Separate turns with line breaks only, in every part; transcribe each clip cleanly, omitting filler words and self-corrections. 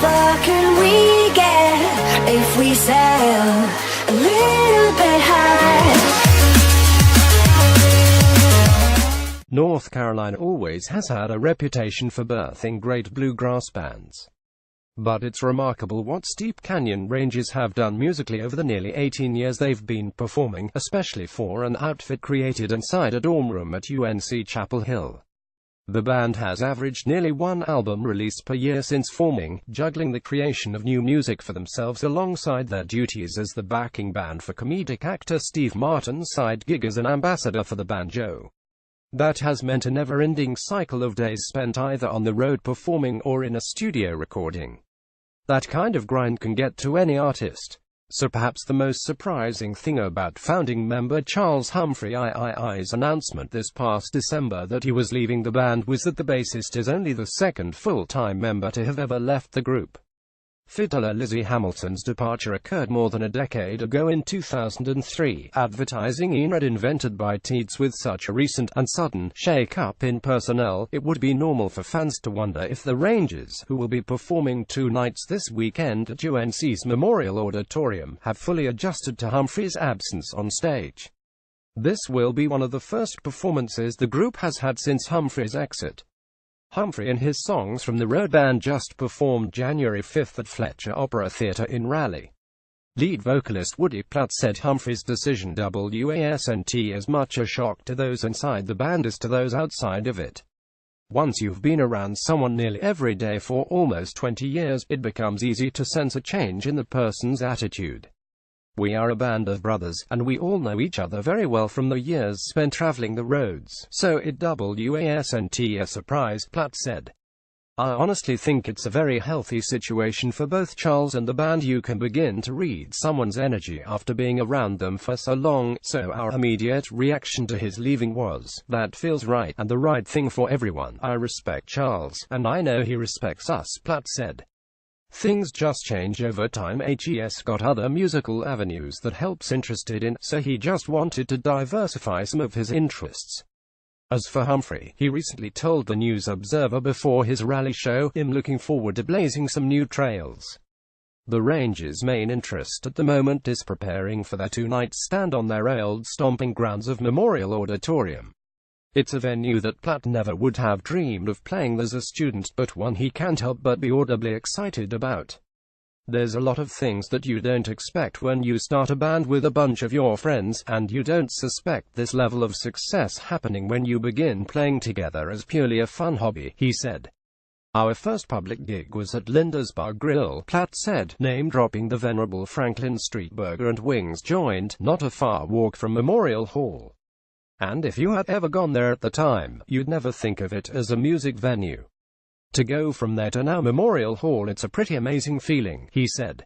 far can we get if we sail a little bit high?
North Carolina always has had a reputation for birthing great bluegrass bands. But it's remarkable what Steep Canyon Ranges have done musically over the nearly 18 years they've been performing, especially for an outfit created inside a dorm room at UNC Chapel Hill. The band has averaged nearly one album release per year since forming, juggling the creation of new music for themselves alongside their duties as the backing band for comedic actor Steve Martin's side gig as an ambassador for the banjo. That has meant a never-ending cycle of days spent either on the road performing or in a studio recording. That kind of grind can get to any artist. So perhaps the most surprising thing about founding member Charles Humphrey's announcement this past December that he was leaving the band was that the bassist is only the second full-time member to have ever left the group. Fiddler Lizzie Hamilton's departure occurred more than a decade ago in 2003, advertising era invented by Teeds. With such a recent and sudden shake-up in personnel, it would be normal for fans to wonder if the Rangers, who will be performing 2 nights this weekend at UNC's Memorial Auditorium, have fully adjusted to Humphrey's absence on stage. This will be one of the first performances the group has had since Humphrey's exit. Humphrey and his Songs from the Road band just performed January 5 at Fletcher Opera Theatre in Raleigh. Lead vocalist Woody Platt said Humphrey's decision wasn't as much a shock to those inside the band as to those outside of it. Once you've been around someone nearly every day for almost 20 years, it becomes easy to sense a change in the person's attitude. We are a band of brothers, and we all know each other very well from the years spent traveling the roads, so it wasn't a surprise, Platt said. I honestly think it's a very healthy situation for both Charles and the band. You can begin to read someone's energy after being around them for so long, so our immediate reaction to his leaving was, that feels right, and the right thing for everyone. I respect Charles, and I know he respects us, Platt said. Things just change over time. He's got other musical avenues that helps interested in, so he just wanted to diversify some of his interests. As for Humphrey, he recently told the News Observer before his Raleigh show, "I'm looking forward to blazing some new trails." The Rangers' main interest at the moment is preparing for their 2-night stand on their old stomping grounds of Memorial Auditorium. It's a venue that Platt never would have dreamed of playing as a student, but one he can't help but be audibly excited about. There's a lot of things that you don't expect when you start a band with a bunch of your friends, and you don't suspect this level of success happening when you begin playing together as purely a fun hobby, he said. Our first public gig was at Linda's Bar Grill, Platt said, name-dropping the venerable Franklin Street Burger and Wings joint, not a far walk from Memorial Hall. And if you had ever gone there at the time, you'd never think of it as a music venue. To go from there to now Memorial Hall, it's a pretty amazing feeling, he said.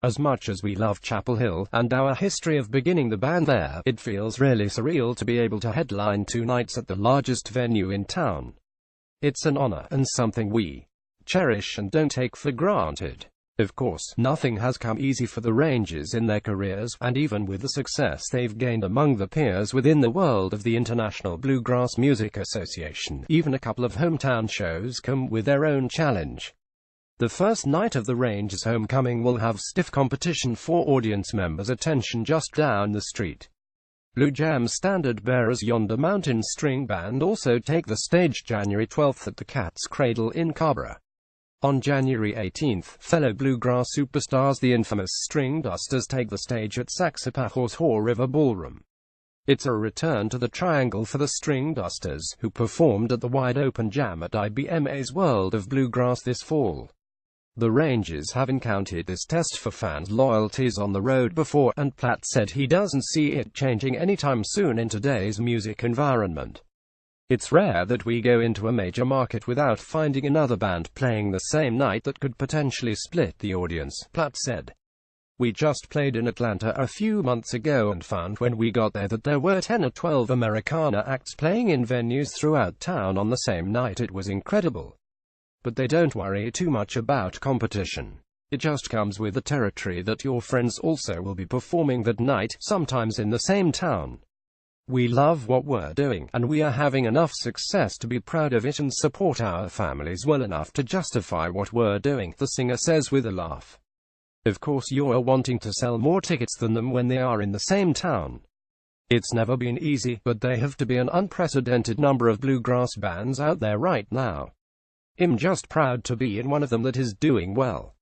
As much as we love Chapel Hill, and our history of beginning the band there, it feels really surreal to be able to headline 2 nights at the largest venue in town. It's an honor, and something we cherish and don't take for granted. Of course, nothing has come easy for the Rangers in their careers, and even with the success they've gained among the peers within the world of the International Bluegrass Music Association, even a couple of hometown shows come with their own challenge. The first night of the Rangers' homecoming will have stiff competition for audience members' attention just down the street. Blue Jam standard bearers Yonder Mountain String Band also take the stage January 12 at the Cat's Cradle in Cabra. On January 18, fellow bluegrass superstars the infamous String Dusters take the stage at Saxapahoe's Haw River Ballroom. It's a return to the Triangle for the String Dusters, who performed at the Wide Open Jam at IBMA's World of Bluegrass this fall. The Rangers have encountered this test for fans' loyalties on the road before, and Platt said he doesn't see it changing anytime soon in today's music environment. It's rare that we go into a major market without finding another band playing the same night that could potentially split the audience, Platt said. We just played in Atlanta a few months ago and found when we got there that there were 10 or 12 Americana acts playing in venues throughout town on the same night. It was incredible. But they don't worry too much about competition. It just comes with the territory that your friends also will be performing that night, sometimes in the same town. We love what we're doing, and we are having enough success to be proud of it and support our families well enough to justify what we're doing, the singer says with a laugh. Of course you're wanting to sell more tickets than them when they are in the same town. It's never been easy, but there have to be an unprecedented number of bluegrass bands out there right now. I'm just proud to be in one of them that is doing well.